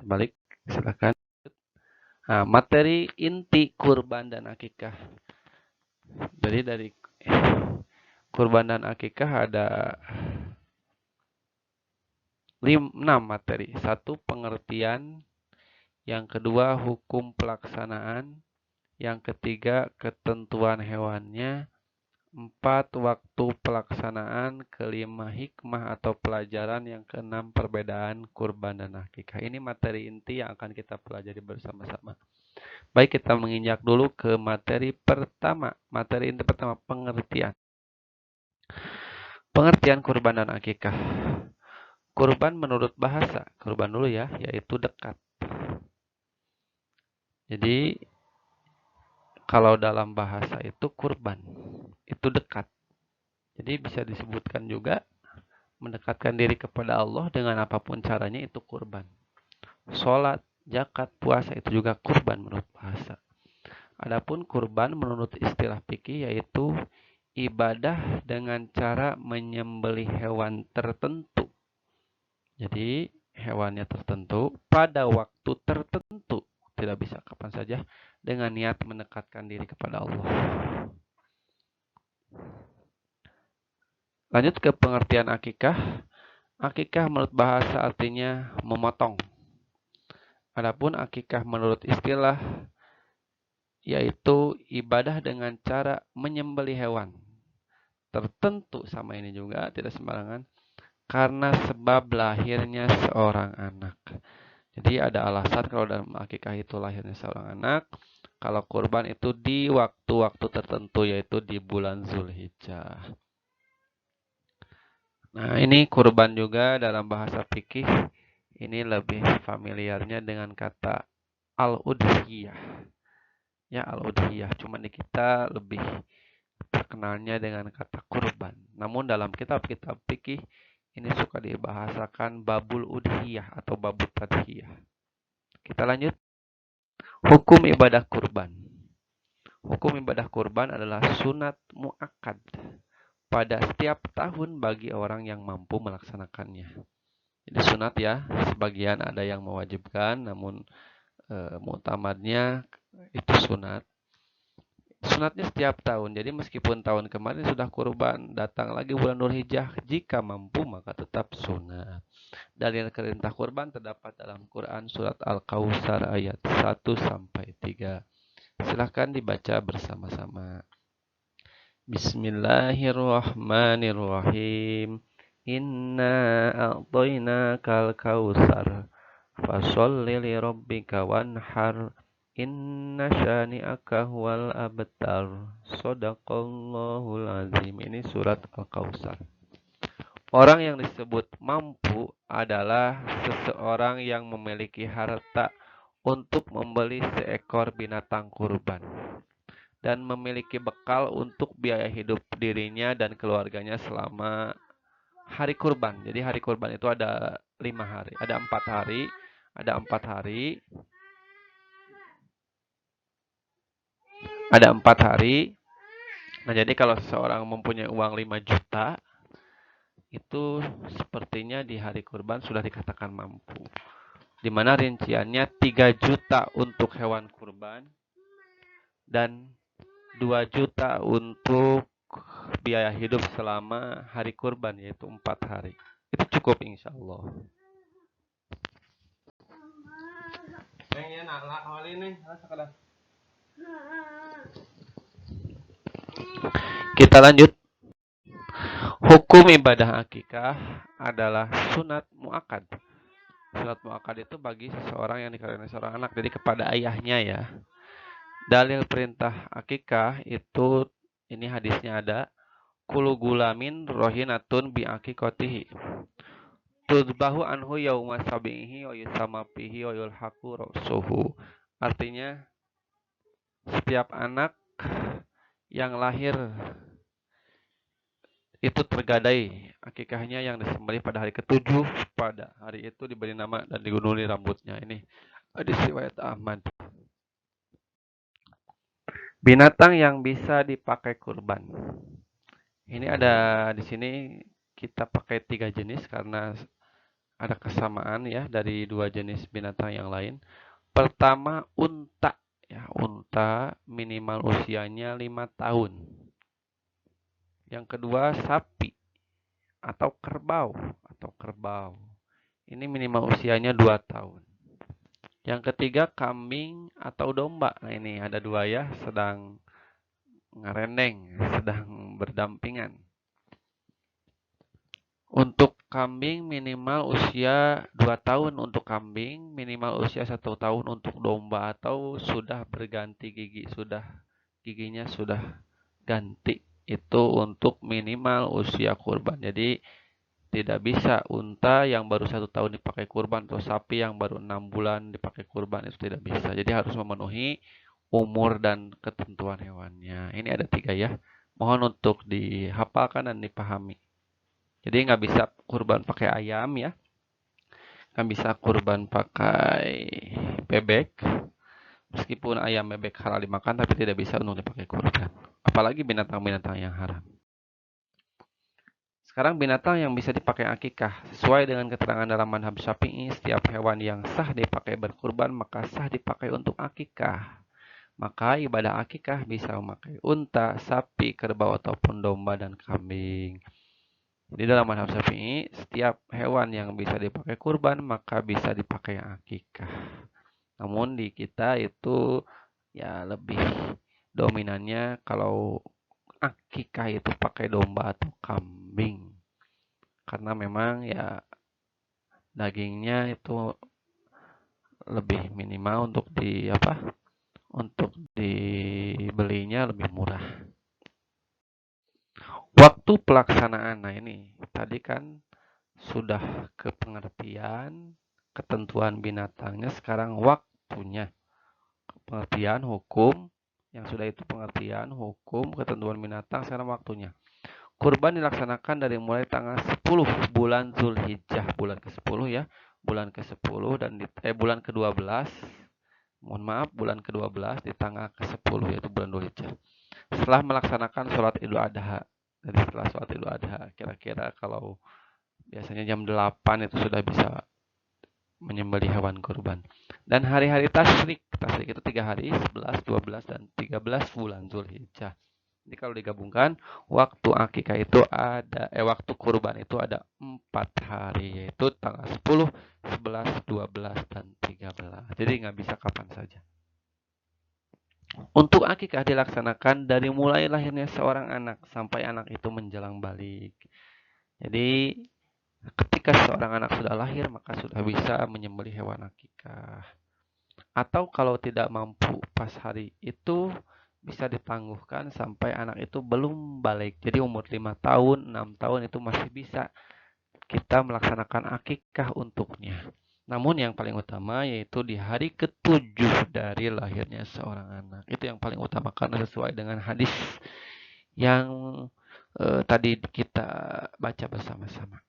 Balik, silakan. Nah, materi inti kurban dan akikah. Jadi dari kurban dan akikah ada 6 materi. Satu, pengertian. Yang kedua, hukum pelaksanaan. Yang ketiga, ketentuan hewannya. 4, waktu pelaksanaan. Kelima, hikmah atau pelajaran. Yang keenam, perbedaan kurban dan akikah. Ini materi inti yang akan kita pelajari bersama-sama. Baik, kita menginjak dulu ke materi pertama. Materi inti pertama, pengertian. Pengertian kurban dan akikah. Kurban menurut bahasa, kurban dulu ya, yaitu dekat. Jadi, kalau dalam bahasa itu kurban, itu dekat. Jadi bisa disebutkan juga mendekatkan diri kepada Allah dengan apapun caranya itu kurban. Sholat, zakat, puasa itu juga kurban menurut bahasa. Adapun kurban menurut istilah fikih yaitu ibadah dengan cara menyembelih hewan tertentu. Jadi hewannya tertentu pada waktu tertentu. Tidak bisa kapan saja dengan niat mendekatkan diri kepada Allah. Lanjut ke pengertian akikah. Akikah menurut bahasa artinya memotong. Adapun akikah menurut istilah yaitu ibadah dengan cara menyembelih hewan. Tertentu sama ini juga, tidak sembarangan. Karena sebab lahirnya seorang anak. Jadi ada alasan kalau dalam akikah itu lahirnya seorang anak. Kalau kurban itu di waktu-waktu tertentu yaitu di bulan Zulhijjah. Nah, ini kurban juga dalam bahasa fikih. Ini lebih familiarnya dengan kata al-udhiyah. Ya, al-udhiyah. Cuma di kita lebih terkenalnya dengan kata kurban. Namun dalam kitab-kitab fikih ini suka dibahasakan babul udhiyah atau babul tadhiyah. Kita lanjut. Hukum ibadah kurban. Hukum ibadah kurban adalah sunat muakkad pada setiap tahun bagi orang yang mampu melaksanakannya. Jadi sunat ya, sebagian ada yang mewajibkan, namun mu'tamadnya itu sunat. Sunatnya setiap tahun. Jadi meskipun tahun kemarin sudah kurban, datang lagi bulan Dzulhijjah, jika mampu maka tetap sunat. Dalil perintah kurban terdapat dalam Quran surat Al-Kautsar ayat 1 sampai 3. Silakan dibaca bersama-sama. Bismillahirrahmanirrahim. Inna a'tainakal kautsar fasholli li rabbika wanhar. Inna syani'aka huwal abtar. Shadaqallahul azim. Ini surat Al-Kautsar. Orang yang disebut mampu adalah seseorang yang memiliki harta untuk membeli seekor binatang kurban dan memiliki bekal untuk biaya hidup dirinya dan keluarganya selama hari kurban. Jadi hari kurban itu ada 5 hari, ada 4 hari, ada 4 hari, ada 4 hari. Nah, jadi kalau seseorang mempunyai uang 5 juta, itu sepertinya di hari kurban sudah dikatakan mampu. Di mana rinciannya 3 juta untuk hewan kurban dan 2 juta untuk biaya hidup selama hari kurban, yaitu 4 hari. Itu cukup insya Allah. Kita lanjut. Hukum ibadah akikah adalah sunat muakkad. Sunat muakkad itu bagi seseorang yang dikaruniai seorang anak, jadi kepada ayahnya ya. Dalil perintah akikah itu, ini hadisnya ada, kulu gulamin rohinatun bi akikotihi. Tudbahu anhu yauma sabihi wa yusama fihi wa yulhaqu ra'suhu. Artinya setiap anak yang lahir itu tergadai akikahnya yang disembelih pada hari ke-7, pada hari itu diberi nama dan digunduli rambutnya. Ini hadis riwayat Ahmad. Binatang yang bisa dipakai kurban. Ini ada di sini kita pakai 3 jenis karena ada kesamaan ya dari dua jenis binatang yang lain. Pertama, unta. Ya, unta minimal usianya 5 tahun. Yang kedua, sapi atau kerbau. Ini minimal usianya 2 tahun. Yang ketiga, kambing atau domba. Nah, ini ada dua ya, sedang ngerendeng, sedang berdampingan. Untuk kambing minimal usia 2 tahun untuk kambing, minimal usia 1 tahun untuk domba atau sudah berganti gigi, giginya sudah ganti. Itu untuk minimal usia kurban. Jadi tidak bisa unta yang baru 1 tahun dipakai kurban atau sapi yang baru 6 bulan dipakai kurban, itu tidak bisa. Jadi harus memenuhi umur dan ketentuan hewannya. Ini ada 3 ya. Mohon untuk dihafalkan dan dipahami. Jadi nggak bisa kurban pakai ayam ya, nggak bisa kurban pakai bebek. Meskipun ayam bebek halal dimakan, tapi tidak bisa untuk dipakai kurban. Apalagi binatang-binatang yang haram. Sekarang binatang yang bisa dipakai akikah. Sesuai dengan keterangan dalam madhab Syafi'i, setiap hewan yang sah dipakai berkurban, maka sah dipakai untuk akikah. Maka ibadah akikah bisa memakai unta, sapi, kerbau, ataupun domba dan kambing. Jadi dalam madhab Syafi'i, setiap hewan yang bisa dipakai kurban, maka bisa dipakai akikah. Namun di kita itu ya lebih dominannya kalau akikah itu pakai domba atau kambing. Karena memang ya dagingnya itu lebih minimal untuk dibelinya lebih murah. Waktu pelaksanaan. Nah, ini tadi kan sudah ke pengertian ketentuan binatangnya, sekarang waktunya. Pengertian hukum yang sudah itu pengertian hukum ketentuan binatang, sekarang waktunya. Kurban dilaksanakan dari mulai tanggal 10 bulan Zulhijjah, bulan ke-10 ya. Bulan ke-10 dan bulan ke-12. Mohon maaf, bulan ke-12 di tanggal ke-10 yaitu bulan Zulhijjah. Setelah melaksanakan sholat Idul Adha. Jadi setelah sholat Idul Adha, kira-kira kalau biasanya jam 8 itu sudah bisa menyembelih hewan kurban. Dan hari-hari tasyrik. Tasyrik itu 3 hari, 11, 12, dan 13 bulan Zulhijjah. Jadi kalau digabungkan, waktu akikah itu waktu kurban itu ada 4 hari, yaitu tanggal 10, 11, 12, dan 13. Jadi nggak bisa kapan saja. Untuk akikah dilaksanakan dari mulai lahirnya seorang anak sampai anak itu menjelang balik. Jadi ketika seorang anak sudah lahir, maka sudah bisa menyembelih hewan akikah. Atau kalau tidak mampu pas hari itu, bisa ditangguhkan sampai anak itu belum balik. Jadi umur 5 tahun, 6 tahun itu masih bisa kita melaksanakan akikah untuknya. Namun yang paling utama yaitu di hari ke-7 dari lahirnya seorang anak. Itu yang paling utama karena sesuai dengan hadis yang tadi kita baca bersama-sama.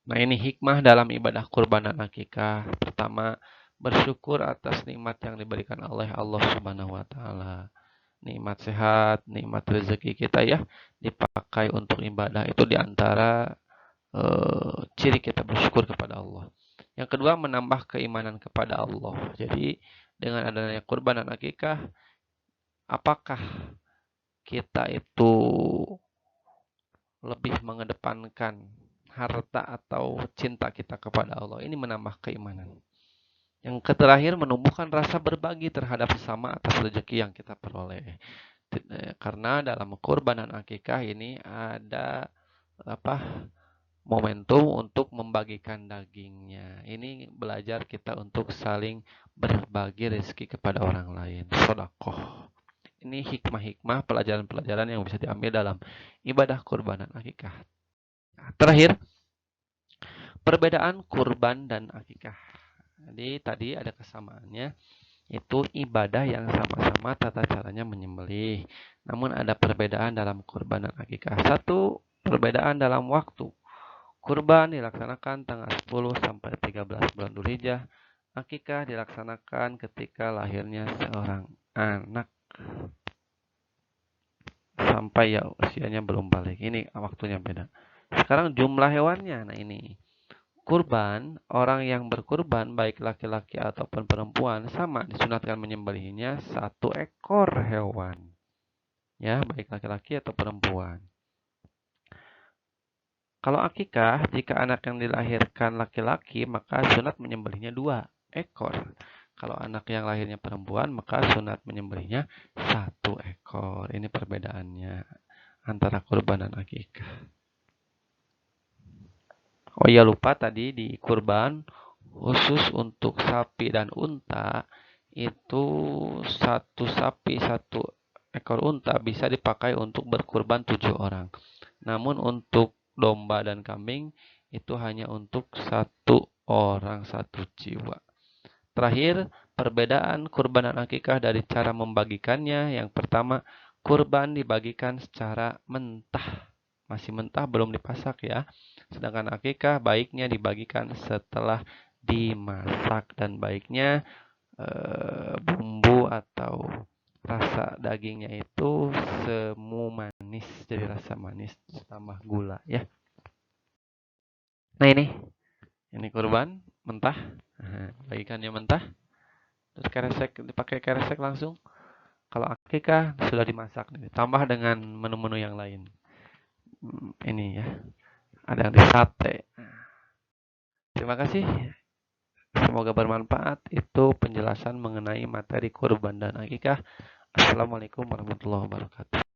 Nah, ini hikmah dalam ibadah kurban dan akikah. Pertama, bersyukur atas nikmat yang diberikan oleh Allah Subhanahu wa taala. Nikmat sehat, nikmat rezeki kita ya, dipakai untuk ibadah, itu diantara ciri kita bersyukur kepada Allah. Yang kedua, menambah keimanan kepada Allah. Jadi dengan adanya kurban dan akikah, apakah kita itu lebih mengedepankan harta atau cinta kita kepada Allah? Ini menambah keimanan. Yang terakhir, menumbuhkan rasa berbagi terhadap sesama atas rezeki yang kita peroleh. Karena dalam kurban dan akikah ini ada momentum untuk membagikan dagingnya. Ini belajar kita untuk saling berbagi rezeki kepada orang lain. Sedekah. Ini hikmah-hikmah, pelajaran-pelajaran yang bisa diambil dalam ibadah kurban dan akikah. Terakhir, perbedaan kurban dan akikah. Jadi tadi ada kesamaannya, itu ibadah yang sama-sama tata caranya menyembelih. Namun ada perbedaan dalam kurban dan akikah. Satu, perbedaan dalam waktu. Kurban dilaksanakan tanggal 10 sampai 13 bulan Dzulhijjah. Akikah dilaksanakan ketika lahirnya seorang anak sampai ya usianya belum balik. Ini waktunya beda. Sekarang jumlah hewannya. Nah, ini kurban, orang yang berkurban baik laki-laki ataupun perempuan sama disunatkan menyembelihnya 1 ekor hewan. Ya, baik laki-laki atau perempuan. Kalau akikah, jika anak yang dilahirkan laki-laki, maka sunat menyembelihnya 2 ekor. Kalau anak yang lahirnya perempuan, maka sunat menyembelihnya 1 ekor. Ini perbedaannya antara kurban dan akikah. Oh iya, lupa tadi di kurban, khusus untuk sapi dan unta, itu 1 sapi, 1 ekor unta bisa dipakai untuk berkurban 7 orang. Namun untuk domba dan kambing itu hanya untuk 1 orang, 1 jiwa. Terakhir, perbedaan kurban dan akikah dari cara membagikannya. Yang pertama, kurban dibagikan secara mentah. Masih mentah, belum dipasak ya. Sedangkan akikah baiknya dibagikan setelah dimasak. Dan baiknya bumbu atau rasa dagingnya itu semu manis, jadi rasa manis tambah gula ya. Nah ini kurban mentah, bagikannya mentah, terus keresek, dipakai keresek langsung. Kalau akikah sudah dimasak, tambah dengan menu-menu yang lain. Ini ya, ada yang di sate. Terima kasih. Semoga bermanfaat. Itu penjelasan mengenai materi kurban dan akikah. Assalamualaikum warahmatullahi wabarakatuh.